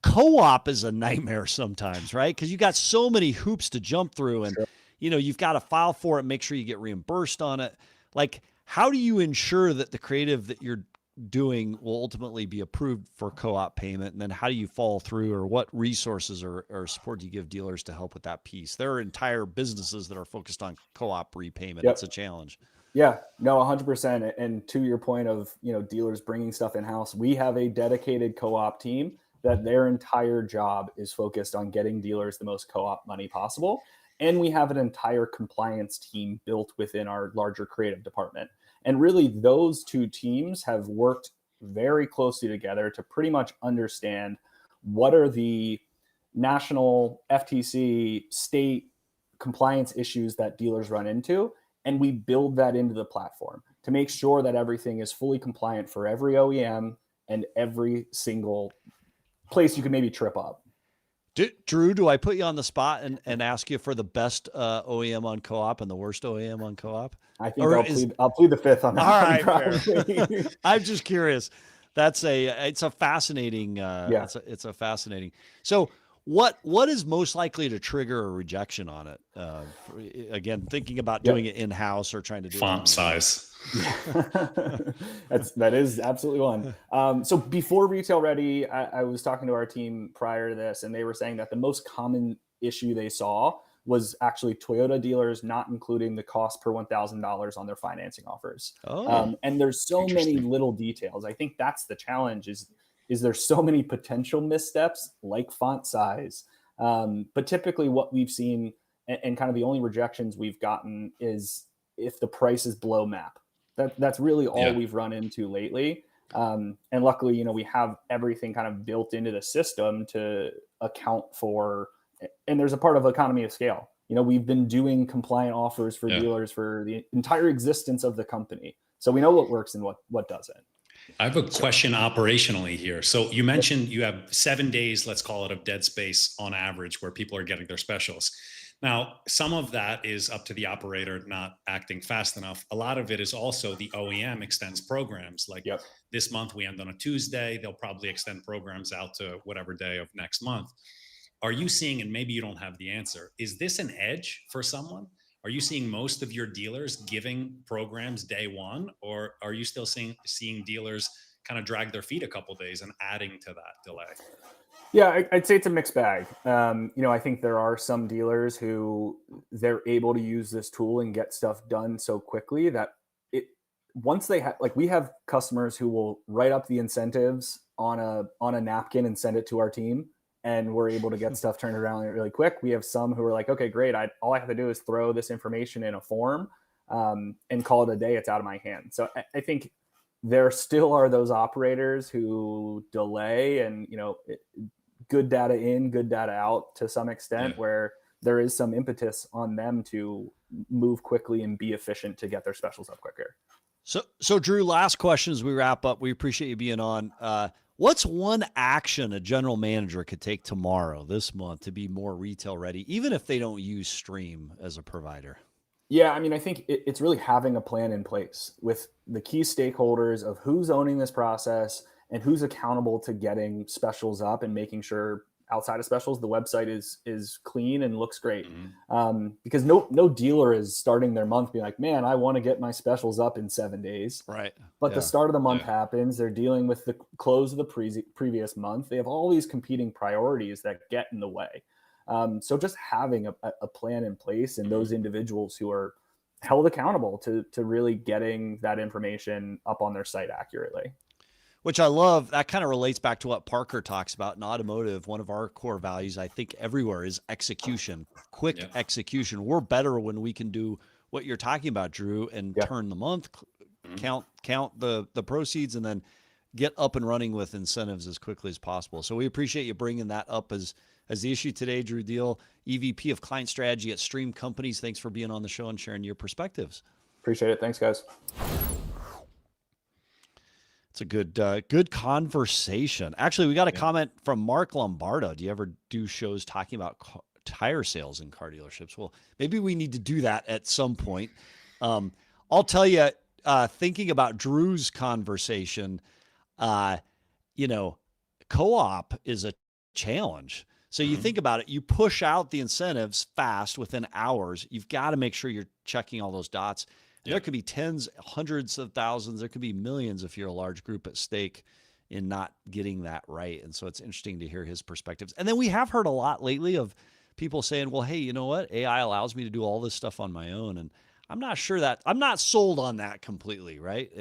Co-op is a nightmare sometimes, right? Because you got so many hoops to jump through and, you've got to file for it, make sure you get reimbursed on it. Like, how do you ensure that the creative that you're doing will ultimately be approved for co-op payment? And then how do you follow through, or what resources or support do you give dealers to help with that piece? There are entire businesses that are focused on co-op repayment. It's a challenge. Yeah, no, 100%. And to your point of, dealers bringing stuff in-house, we have a dedicated co-op team that their entire job is focused on getting dealers the most co-op money possible. And we have an entire compliance team built within our larger creative department. And really, those two teams have worked very closely together to pretty much understand what are the national, FTC, state compliance issues that dealers run into. And we build that into the platform to make sure that everything is fully compliant for every OEM and every single place you could maybe trip up. Drew, do I put you on the spot and ask you for the best OEM on co-op and the worst OEM on co-op? I think I'll plead the fifth on that. All right, fair. I'm just curious. It's a fascinating. It's a fascinating. So what is most likely to trigger a rejection on it? Again, thinking about doing it in-house or trying to do font size. That is absolutely one. So before retail ready, I was talking to our team prior to this, and they were saying that the most common issue they saw was actually Toyota dealers not including the cost per $1,000 on their financing offers. And there's so many little details. I think that's the challenge is there's so many potential missteps like font size. But typically what we've seen and kind of the only rejections we've gotten is if the price is below map. That's really all we've run into lately. And luckily, we have everything kind of built into the system to account for, and there's a part of economy of scale. We've been doing compliant offers for dealers for the entire existence of the company. So we know what works and what doesn't. I have a question operationally here. So you mentioned you have 7 days, let's call it, of dead space on average where people are getting their specials. Now, some of that is up to the operator not acting fast enough. A lot of it is also the OEM extends programs. Like this month we end on a Tuesday. They'll probably extend programs out to whatever day of next month. Are you seeing, and maybe you don't have the answer, is this an edge for someone? Are you seeing most of your dealers giving programs day one, or are you still seeing dealers kind of drag their feet a couple of days and adding to that delay? Yeah, I'd say it's a mixed bag. I think there are some dealers who they're able to use this tool and get stuff done so quickly that once they have, like, we have customers who will write up the incentives on a napkin and send it to our team, and we're able to get stuff turned around really quick. We have some who are like, okay, great. All I have to do is throw this information in a form and call it a day. It's out of my hand. So I think there still are those operators who delay and, good data in, good data out to some extent, where there is some impetus on them to move quickly and be efficient to get their specials up quicker. So Drew, last question as we wrap up. We appreciate you being on. What's one action a general manager could take tomorrow, this month, to be more retail ready, even if they don't use Stream as a provider? Yeah, I think it's really having a plan in place with the key stakeholders of who's owning this process and who's accountable to getting specials up and making sure outside of specials, the website is clean and looks great. Because no dealer is starting their month being like, man, I want to get my specials up in 7 days. Right. But the start of the month happens. They're dealing with the close of the previous month. They have all these competing priorities that get in the way. So just having a plan in place and those individuals who are held accountable to really getting that information up on their site accurately. Which I love. That kind of relates back to what Parker talks about in automotive. One of our core values, I think, everywhere is execution, quick execution. We're better when we can do what you're talking about, Drew, and turn the month, count the proceeds, and then get up and running with incentives as quickly as possible. So we appreciate you bringing that up as the issue today. Drew Diehl, EVP of Client Strategy at Stream Companies. Thanks for being on the show and sharing your perspectives. Appreciate it. Thanks, guys. It's a good conversation. Actually, we got a comment from Mark Lombardo. Do you ever do shows talking about tire sales in car dealerships? Well, maybe we need to do that at some point. I'll tell you, thinking about Drew's conversation, co-op is a challenge. So you think about it, you push out the incentives fast within hours. You've got to make sure you're checking all those dots. There could be tens, hundreds of thousands. There could be millions if you're a large group at stake in not getting that right. And so it's interesting to hear his perspectives. And then we have heard a lot lately of people saying, well, hey, you know what? AI allows me to do all this stuff on my own. And I'm not sold on that completely, right?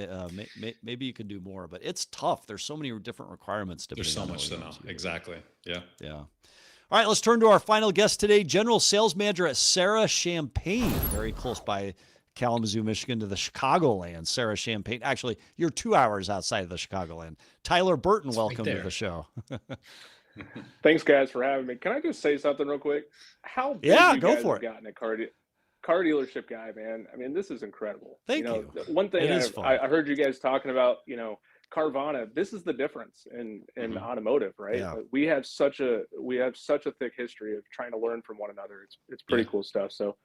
Maybe you can do more, but it's tough. There's so many different requirements. There's so much to know. Exactly. Yeah. Yeah. All right, let's turn to our final guest today, General Sales Manager at Serra Champaign, very close by Kalamazoo, Michigan, to the Chicagoland. Serra Champaign. Actually, you're 2 hours outside of the Chicagoland. Tyler Burton, It's welcome right to the show. Thanks, guys, for having me. Can I just say something real quick? How big Yeah, you go guys for have it. gotten a car dealership guy, man. I mean, this is incredible. Thank know, you. the one thing It is fun. I heard you guys talking about, Carvana. This is the difference in automotive, right? Yeah. We have such a thick history of trying to learn from one another. It's pretty cool stuff. So,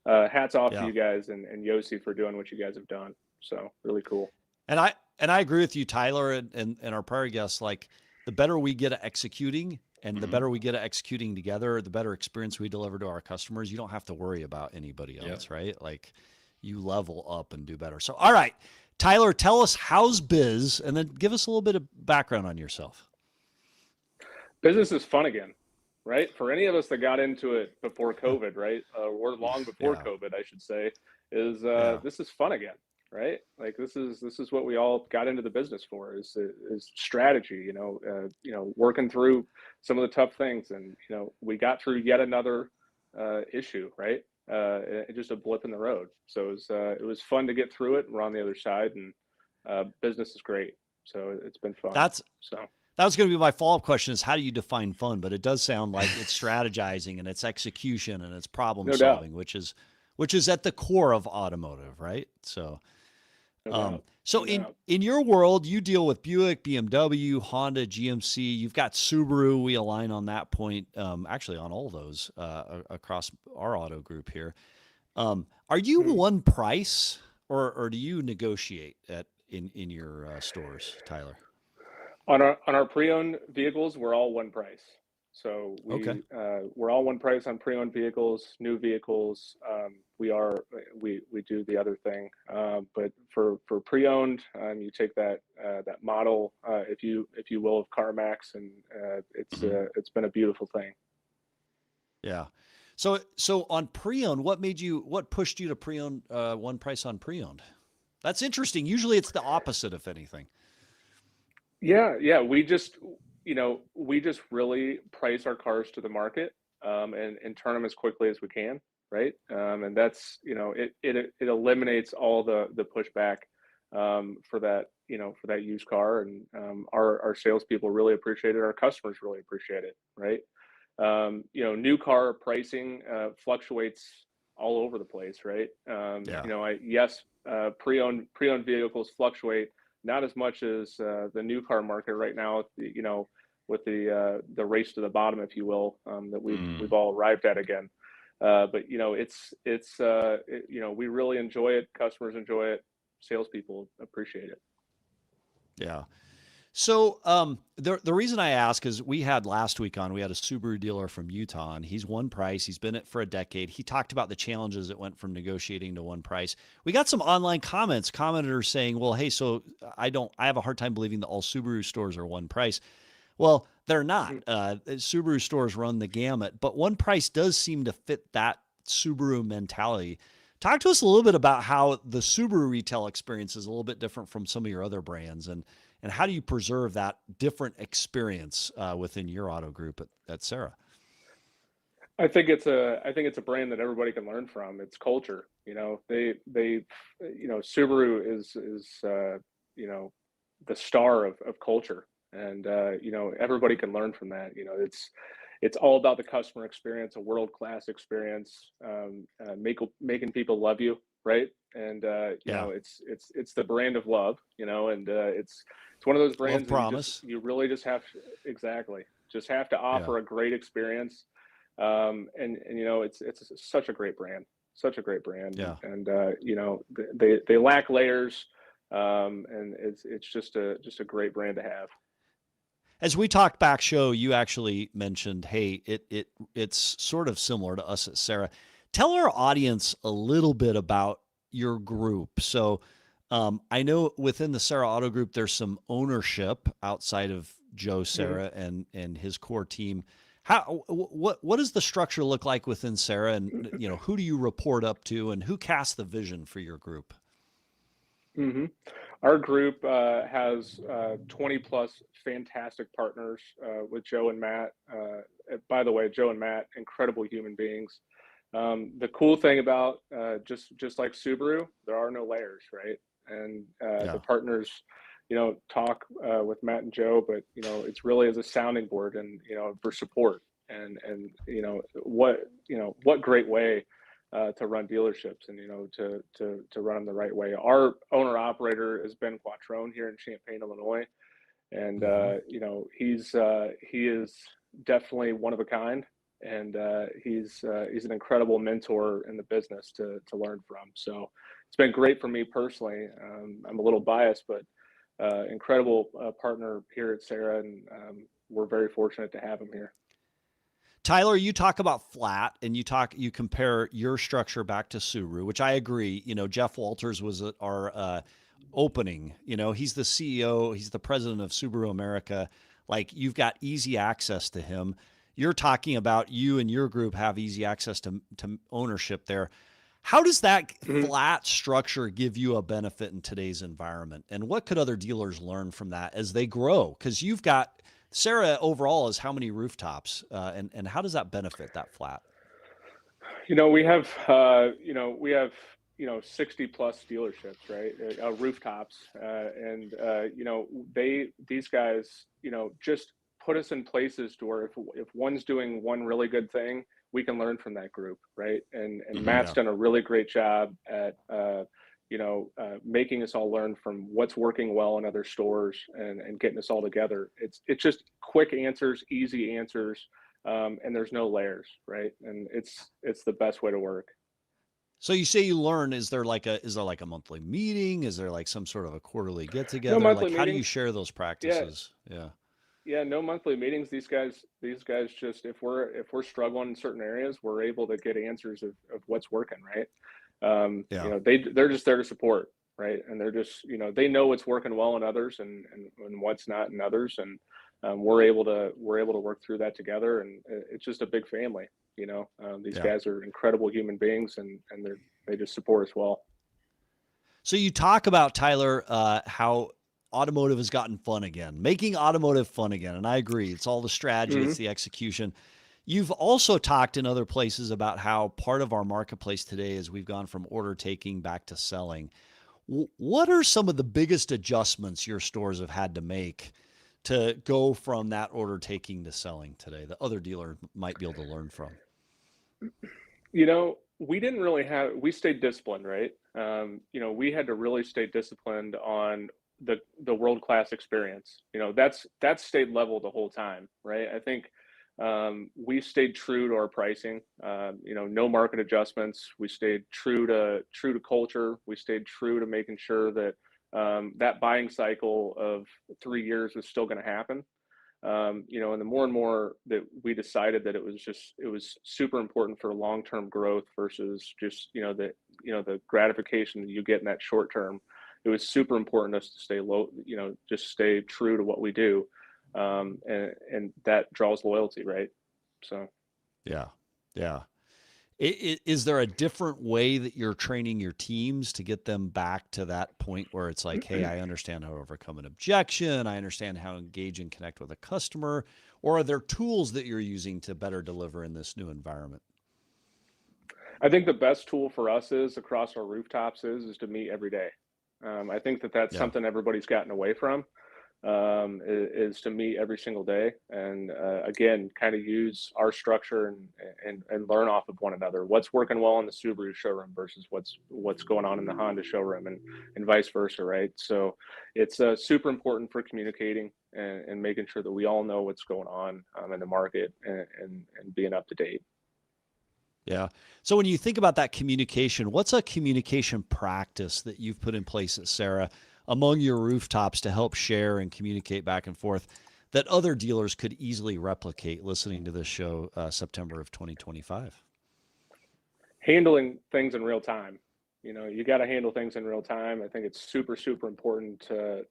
hats off to you guys and Yossi for doing what you guys have done. So really cool. And I agree with you, Tyler, and our prior guests. Like, the better we get at executing, and the better we get at executing together, the better experience we deliver to our customers. You don't have to worry about anybody else, right? Like, you level up and do better. So, all right, Tyler, tell us how's biz, and then give us a little bit of background on yourself. Business is fun again, right? For any of us that got into it before COVID, right? Or long before COVID, I should say, is this is fun again, right? Like this is what we all got into the business for is strategy, working through some of the tough things, and we got through yet another issue, right? Just a blip in the road. So it was fun to get through it. We're on the other side, and business is great. So it's been fun. That was going to be my follow-up question, is how do you define fun? But it does sound like it's strategizing and it's execution and it's problem solving, which is at the core of automotive, right? So, in your world, you deal with Buick, BMW, Honda, GMC. You've got Subaru. We align on that point. Actually, on all those across our auto group here. Are you one price, or do you negotiate in your stores, Tyler? On our pre-owned vehicles, we're all one price. So we're all one price on pre-owned vehicles, new vehicles. We do the other thing, but for pre-owned, you take that model, if you will, of CarMax, and it's been a beautiful thing. Yeah. So on pre-owned, what pushed you to pre-owned, one price on pre-owned? That's interesting. Usually it's the opposite, if anything. Yeah. We just really price our cars to the market, and turn them as quickly as we can. Right. And that's, it eliminates all the pushback, for that used car. And, our salespeople really appreciate it. Our customers really appreciate it. Right. New car pricing, fluctuates all over the place. Right. Pre-owned vehicles fluctuate, not as much as the new car market right now, with the race to the bottom, if you will, that we've all arrived at again. But we really enjoy it. Customers enjoy it. Salespeople appreciate it. Yeah. So the reason I ask is we had last week we had a Subaru dealer from Utah, and he's one price. He's been it for a decade. He talked about the challenges that went from negotiating to one price. We got some online commenters saying, well, hey, so I have a hard time believing that all Subaru stores are one price. Well, they're not. Subaru stores run the gamut, but one price does seem to fit that Subaru mentality. Talk to us a little bit about how the Subaru retail experience is a little bit different from some of your other brands, and how do you preserve that different experience within your auto group at Serra? I think it's a brand that everybody can learn from. It's culture. Subaru is the star of culture, and everybody can learn from that. It's all about the customer experience, a world-class experience, making people love you, right? And it's the brand of love, and it's one of those brands that you really just have to offer a great experience. And it's such a great brand. Yeah. And they lack layers, and it's just a great brand to have. As we talked back show, you actually mentioned, hey, it's sort of similar to us at Serra. Tell our audience a little bit about your group. So I know within the Serra Auto Group, there's some ownership outside of Joe Serra and his core team. What does the structure look like within Serra, and who do you report up to, and who casts the vision for your group? hmm Our group has 20 plus fantastic partners with Joe and Matt. By the way, Joe and Matt, incredible human beings. The cool thing about just like Subaru, there are no layers, right? And the partners, talk with Matt and Joe, but it's really as a sounding board and for support and what great way to run dealerships and to run them the right way. Our owner operator has Ben Quattrone here in Champaign, Illinois, and he is definitely one of a kind, and he's an incredible mentor in the business to learn from. So it's been great for me personally. I'm a little biased, but incredible partner here at Serra, and we're very fortunate to have him here. Tyler, you talk about flat and you compare your structure back to Subaru, which I agree. Jeff Walters was at our opening. He's the CEO, he's the president of Subaru America. Like, you've got easy access to him. You're talking about you and your group have easy access to ownership there. How does that flat structure give you a benefit in today's environment? And what could other dealers learn from that as they grow? Because you've got Serra overall is how many rooftops, and how does that benefit that flat? We have 60 plus dealerships, right? Rooftops, and these guys, just put us in places to where if one's doing one really good thing, we can learn from that group, right? And Matt's done a really great job at making us all learn from what's working well in other stores and getting us all together. It's just quick answers, easy answers, and there's no layers, right? And it's the best way to work. So you say you learn. Is there like a monthly meeting? Is there like some sort of a quarterly get together? No monthly How do you meetings. share those practices? Yeah, no monthly meetings. These guys just, if we're struggling in certain areas, we're able to get answers of what's working, right? They're just there to support, right? And they're just, they know what's working well in others and what's not in others, and we're able to work through that together, and it's just a big family. These guys are incredible human beings, and they just support us well. So you talk about, Tyler, how automotive has gotten fun again, making automotive fun again. And I agree. It's all the strategy. It's the execution. You've also talked in other places about how part of our marketplace today is we've gone from order taking back to selling. What are some of the biggest adjustments your stores have had to make to go from that order taking to selling today that other dealers might be able to learn from? We stayed disciplined, right? We had to really stay disciplined on the world-class experience. That's stayed level the whole time, right? I think we stayed true to our pricing. No market adjustments. We stayed true to culture. We stayed true to making sure that that buying cycle of 3 years was still going to happen. And the more and more that we decided that it was super important for long-term growth versus just the gratification that you get in that short term. It was super important to us to stay low, just stay true to what we do. And that draws loyalty, right? So. Yeah. Is there a different way that you're training your teams to get them back to that point where it's like, hey, I understand how to overcome an objection. I understand how to engage and connect with a customer. Or are there tools that you're using to better deliver in this new environment? I think the best tool for us across our rooftops is to meet every day. I think that's something everybody's gotten away from, is to meet every single day. And again, kind of use our structure and learn off of one another. What's working well in the Subaru showroom versus what's going on in the Honda showroom and vice versa, right? So it's super important for communicating and making sure that we all know what's going on in the market and being up to date. Yeah. So when you think about that communication, what's a communication practice that you've put in place at Serra among your rooftops to help share and communicate back and forth that other dealers could easily replicate listening to this show September of 2025? Handling things in real time. You got to handle things in real time. I think it's super, super important to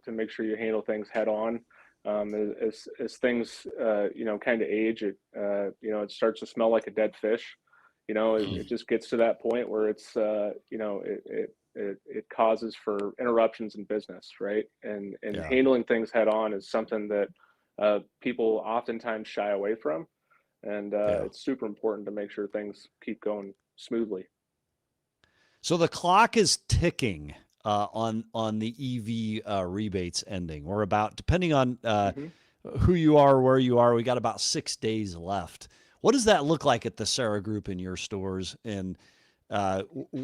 make sure you handle things head on. As things, kind of age, it starts to smell like a dead fish. It just gets to that point where it's, it causes for interruptions in business, right? And Yeah. handling things head on is something that people oftentimes shy away from, and it's super important to make sure things keep going smoothly. So the clock is ticking on the EV rebates ending. We're about, depending on who you are, where you are, we got about 6 days left. What does that look like at the Serra Group in your stores? And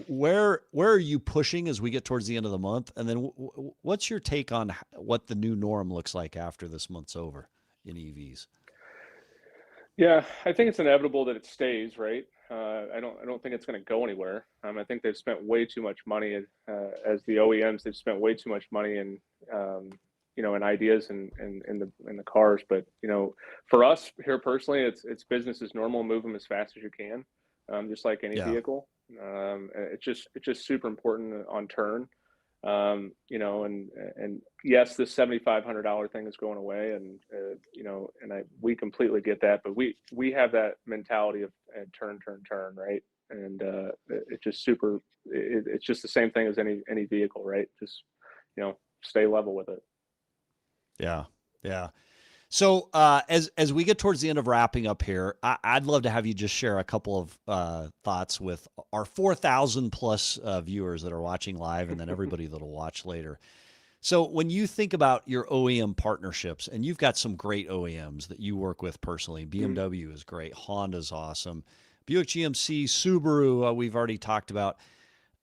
where are you pushing as we get towards the end of the month? And then what's your take on what the new norm looks like after this month's over in EVs? Yeah, I think it's inevitable that it stays, right? I don't think it's going to go anywhere. I think they've spent way too much money as the OEMs. They've spent way too much money in in ideas and in the cars. But for us here personally, it's business as normal. Move them as fast as you can, just like any vehicle. It's just super important on turn. And yes, this $7,500 thing is going away, and we completely get that, but we have that mentality of turn, right? And it's just it's just the same thing as any vehicle, right? Just stay level with it. Yeah. So as we get towards the end of wrapping up here, I'd love to have you just share a couple of thoughts with our 4,000 plus viewers that are watching live, and then everybody that'll watch later. So when you think about your OEM partnerships, and you've got some great OEMs that you work with personally, BMW is great, Honda's awesome, Buick GMC, Subaru, we've already talked about.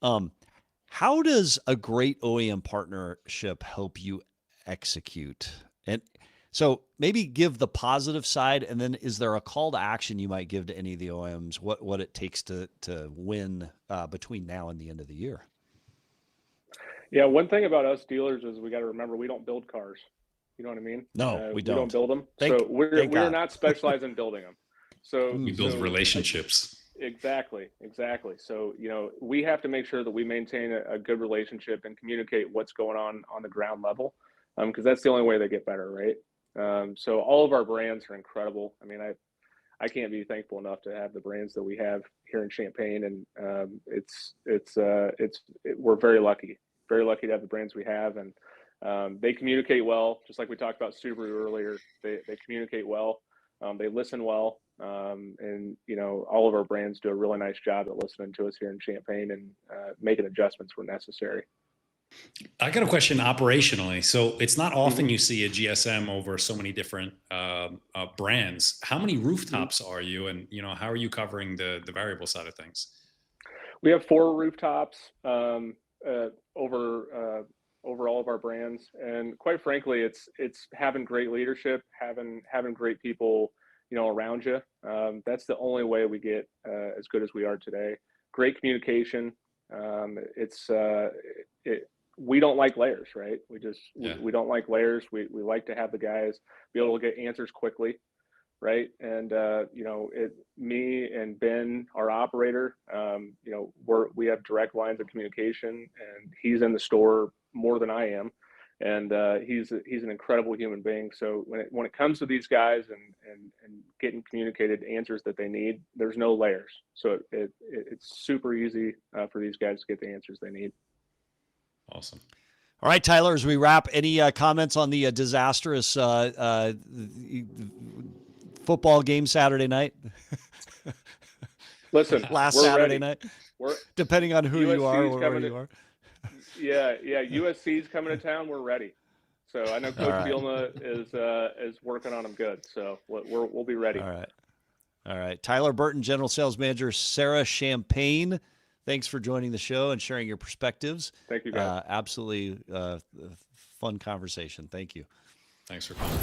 How does a great OEM partnership help you execute? And so maybe give the positive side, and then is there a call to action you might give to any of the OEMs, what it takes to win between now and the end of the year? Yeah, one thing about us dealers is we got to remember we don't build cars. You know what I mean? No, we don't. We don't build them. So we're not specialized in building them. So we build relationships. Exactly. So we have to make sure that we maintain a good relationship and communicate what's going on the ground level, because that's the only way they get better, right? So all of our brands are incredible. I mean, I can't be thankful enough to have the brands that we have here in Champaign, and we're very lucky to have the brands we have, and they communicate well. Just like we talked about Subaru earlier, they communicate well, they listen well, and all of our brands do a really nice job at listening to us here in Champaign and making adjustments where necessary. I got a question operationally. So it's not often you see a GSM over so many different brands. How many rooftops are you, and how are you covering the variable side of things? We have 4 rooftops over all of our brands, and quite frankly, it's having great leadership, having great people around you. That's the only way we get as good as we are today. Great communication. We don't like layers, right? We don't like layers. We like to have the guys be able to get answers quickly, right? And me and Ben, our operator, we have direct lines of communication, and he's in the store more than I am, and he's an incredible human being. So when it comes to these guys and getting communicated answers that they need, there's no layers. So it's super easy for these guys to get the answers they need. Awesome. All right, Tyler, as we wrap, any comments on the disastrous football game Saturday night? Listen, last we're Saturday ready. night, We're depending on who you are or where you are. Yeah. USC's coming to town. We're ready. So I know Coach Bielma is working on them good. So we'll be ready. All right. Tyler Burton, General Sales Manager, Serra Champaign. Thanks for joining the show and sharing your perspectives. Thank you, guys. Absolutely fun conversation. Thank you. Thanks for coming.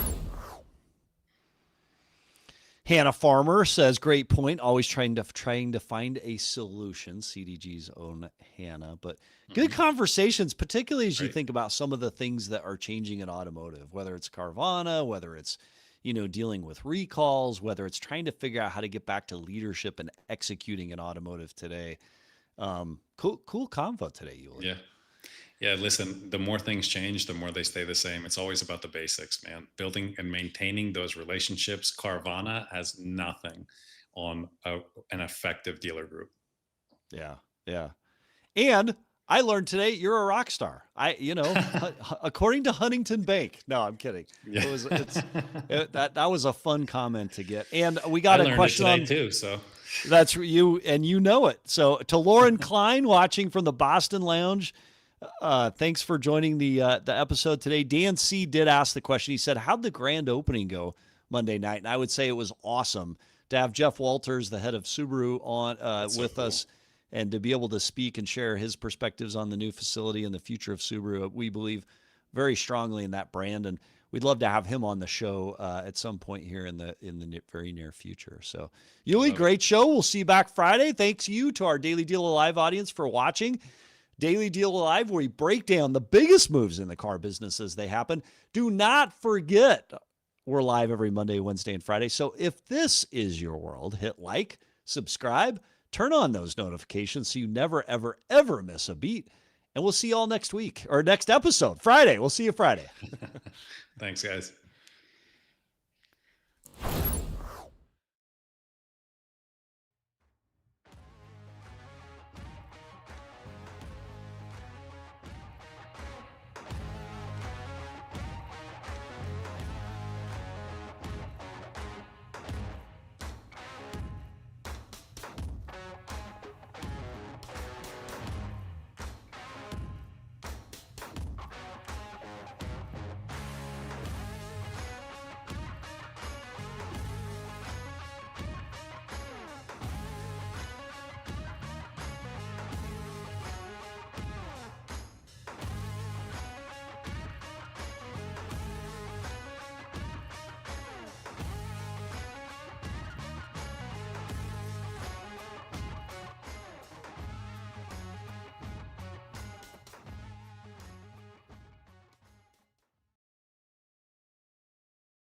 Hannah Farmer says, great point. Always trying to find a solution. CDG's own Hannah, but good conversations, particularly as you think about some of the things that are changing in automotive, whether it's Carvana, whether it's, dealing with recalls, whether it's trying to figure out how to get back to leadership and executing in automotive today. Cool convo today, Yuli. Yeah. Listen, the more things change, the more they stay the same. It's always about the basics, man. Building and maintaining those relationships. Carvana has nothing on an effective dealer group. Yeah. And I learned today you're a rock star. According to Huntington Bank. No, I'm kidding. Yeah. That was a fun comment to get. And we got a question today too. So that's you, and you know it. So to Lauren Klein watching from the Boston Lounge, thanks for joining the episode today. Dan C did ask the question. He said, "How'd the grand opening go Monday night?" And I would say it was awesome to have Jeff Walters, the head of Subaru, on with us. And to be able to speak and share his perspectives on the new facility and the future of Subaru. We believe very strongly in that brand, and we'd love to have him on the show at some point here in the very near future. So, Yuli, great show. We'll see you back Friday. Thanks you to our Daily Deal Alive audience for watching. Daily Deal Alive, where we break down the biggest moves in the car business as they happen. Do not forget, we're live every Monday, Wednesday, and Friday. So if this is your world, hit like, subscribe, turn on those notifications so you never, ever, ever miss a beat. And we'll see you all next week or next episode, Friday. We'll see you Friday. Thanks, guys.